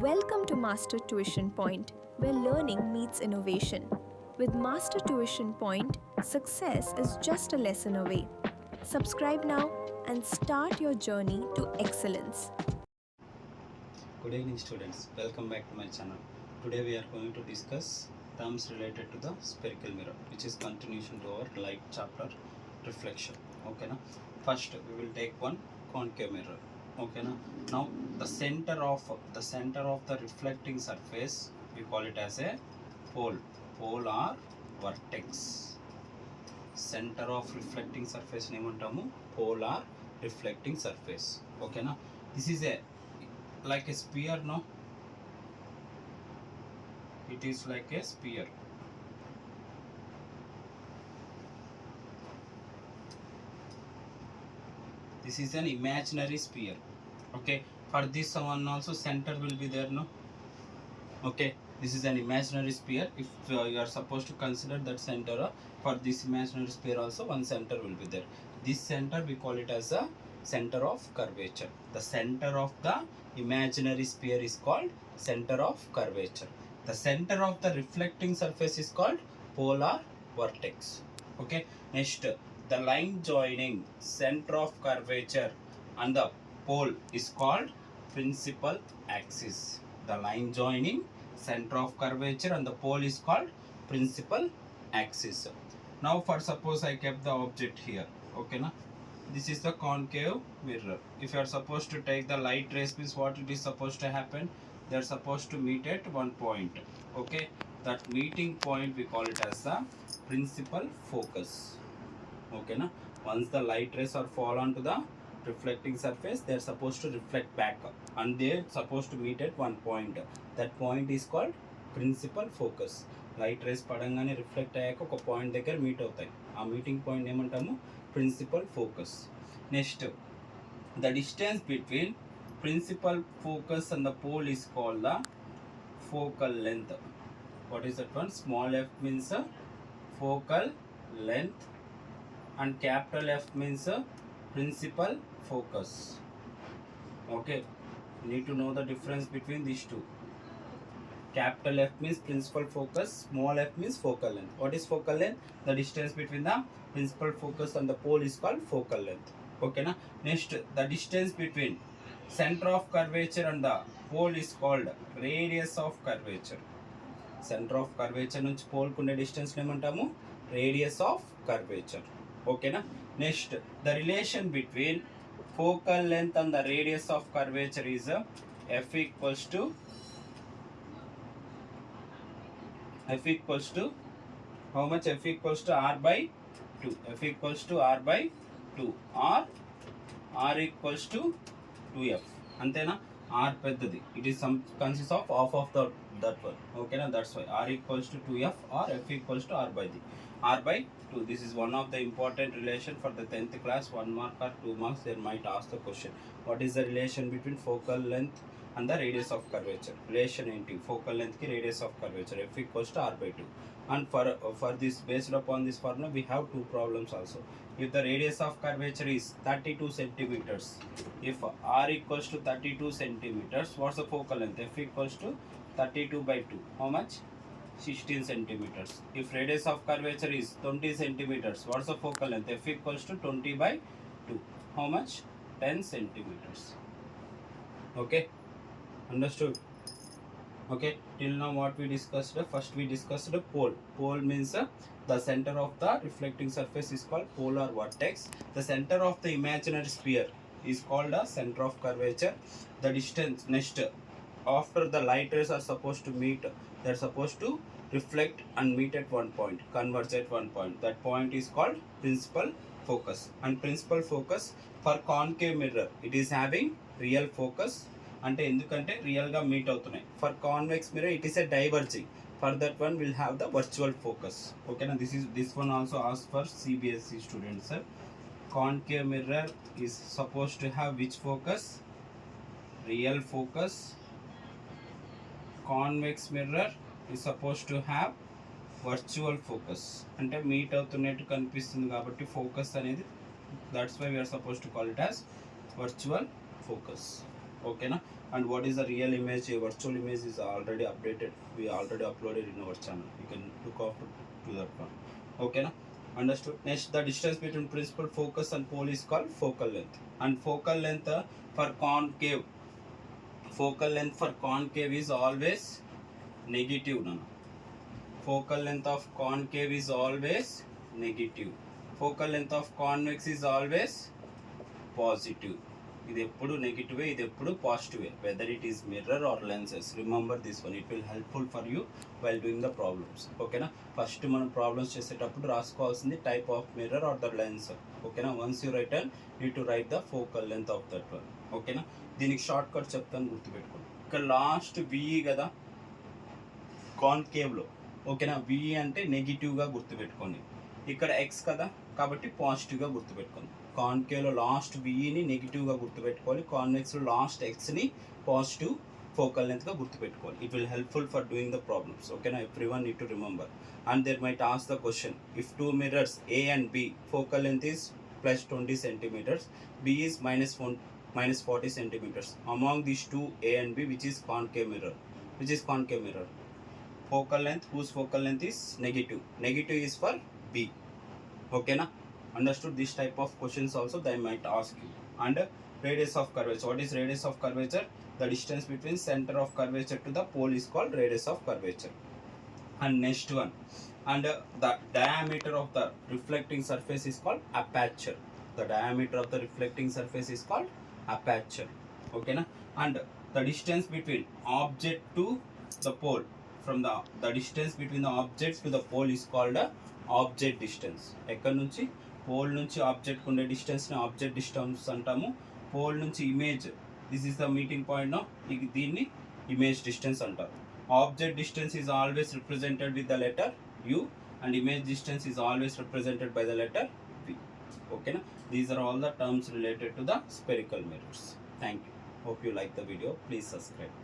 Welcome to Master Tuition Point, where learning meets innovation. With Master Tuition Point, success is just a lesson away. Subscribe now and start your journey to excellence. Good evening students, welcome back to my channel. Today we are going to discuss terms related to the spherical mirror, which is continuation to our light chapter reflection. Okay na? First we will take one concave mirror. Okay na? Now the center of the reflecting surface, we call it as a pole or vertex. Center of reflecting surface name antamu pole or reflecting surface. Okay na? This is a like a sphere, no? It is like a sphere. This is an imaginary sphere. Okay, for this one also center will be there, no? Okay, this is an imaginary sphere. If you are supposed to consider that center, for this imaginary sphere also one center will be there. This center we call it as a center of curvature. The center of the imaginary sphere is called center of curvature. The center of the reflecting surface is called polar vertex. Okay, next the line joining center of curvature and the pole is called principal axis. The line joining center of curvature and the pole is called principal axis. Now for suppose I kept the object here. Okay na? This is the concave mirror. If you are supposed to take the light rays, means what it is supposed to happen? They are supposed to meet at one point. Okay, that meeting point we call it as the principal focus. Okay na? Once the light rays are fall onto the reflecting surface, they are supposed to reflect back and they are supposed to meet at one point. That point is called principal focus. Light rays padangane reflect ayyaka oka point దగ్గర meet అవుతాయి. ఆ meeting point ఏమంటాము? Principal focus. Next, the distance between principal focus and the pole is called the focal length. What is that one? Small f means focal length and capital F means principal focus. Okay, you need to know the difference between these two. Capital F means principal focus, small f means focal length. What is focal length? The distance between the principal focus and the pole is called focal length. Okay na? Next, the distance between center of curvature and the pole is called radius of curvature. Center of curvature నుంచి pole కు ఉండే distance ఏమంటాము? Radius of curvature. Okay na? Next, the relation between focal length and the radius of curvature is f equals to how much? F equals to r by 2. F equals to r by 2 or r equals to 2f. Antena? R peddadi. It is some consists of half of that one. Okay na? That's why r equals to 2f or f equals to r by 2. This is one of the important relation for the 10th class. 1 mark or 2 marks they might ask the question. What is the relation between focal length and the radius of curvature? Relation enti focal length ki radius of curvature f equals to r by 2. And for this, based upon this formula, we have two problems also. If the radius of curvature is 32 centimeters, if r equals to 32 centimeters, what's the focal length? F equals to 32 by 2. How much? 16 centimeters. If radius of curvature is 20 centimeters, what's the focal length? F equals to 20 by 2. How much? 10 centimeters. Okay, understood? Okay, till now what we discussed? First we discussed the pole. Pole means the center of the reflecting surface is called polar vertex. The center of the imaginary sphere is called a center of curvature. The distance next after the light rays are supposed to meet, they are supposed to reflect and meet at one point, converge at one point. That point is called principal focus. And principal focus for concave mirror, it is having real focus. అంటే ఎందుకంటే రియల్గా meet అవుతున్నాయి. For convex mirror it is a diverging. For that one will have the virtual focus. ఓకేనా? This one also ask for CBSE students. Concave mirror is supposed to have which focus? Real focus. Convex mirror is supposed to have virtual focus. అంటే meet అవుతున్నట్టు కనిపిస్తుంది కాబట్టి focus అనేది, that's why we are suppose to call it as virtual focus. Okay na? And what is the real image? A virtual image is already updated, we already uploaded in our channel, you can look after to that one. Okay na? Understood. Next, the distance between principal focus and pole is called focal length. And focal length for concave, focal length for concave is always negative nana. Focal length of concave is always negative. Focal length of convex is always positive. ఇది ఎప్పుడు నెగిటివే, ఇది ఎప్పుడు పాజిటివే, whether it is mirror or lenses. Remember this one, it will helpful for you while doing the problems. ఓకేనా? First మనం problems చేసేటప్పుడు రాసుకోవాల్సింది type of mirror or the lens. ఓకేనా? Once you return you to write the focal length of that one. ఓకేనా? దీనికి short cut చెప్తాను, గుర్తుపెట్టుకోండి. ఇక్కడ లాస్ట్ విఈ కదా కాన్కేవ్లో. ఓకేనా? విఈ అంటే నెగిటివ్గా గుర్తుపెట్టుకోండి. ఇక్కడ ఎక్స్ కదా కాబట్టి పాజిటివ్గా గుర్తుపెట్టుకోండి. కాన్కేవ్లో లాస్ట్ విఈని నెగిటివ్గా గుర్తుపెట్టుకోవాలి, కాన్వెక్స్లో లాస్ట్ ఎక్స్ని పాజిటివ్ ఫోకల్ లెంత్గా గుర్తుపెట్టుకోవాలి. It will helpful for doing the problems. ఓకేనా? Every one need to remember. And there might ask the question, if two mirrors A and B focal length is plus 20 centimeters, B is minus 40 centimeters. Among these two A and B, which is concave mirror? Which is concave mirror? Focal length, whose focal length is negative. Negative is for B. Okay na? Understood? This type of questions also they might ask you. And radius of curvature. What is radius of curvature? The distance between center of curvature to the pole is called radius of curvature. And next one, and the diameter of the reflecting surface is called aperture. The diameter of the reflecting surface is called aperture. Okay na? And the distance between object to the pole, from the distance between the object to the pole is called a object distance. ఎక్కడి నుంచి? Pole నుంచి object ఉండే డిస్టెన్స్ని object distance అంటాము. Pole నుంచి image, this is the meeting point no, దీన్ని image distance అంటారు. Object distance is always represented with the letter U, and image distance is always represented by the letter V. Okay na? These are all the terms related to the spherical mirrors. Thank you. Hope you like the video. Please subscribe.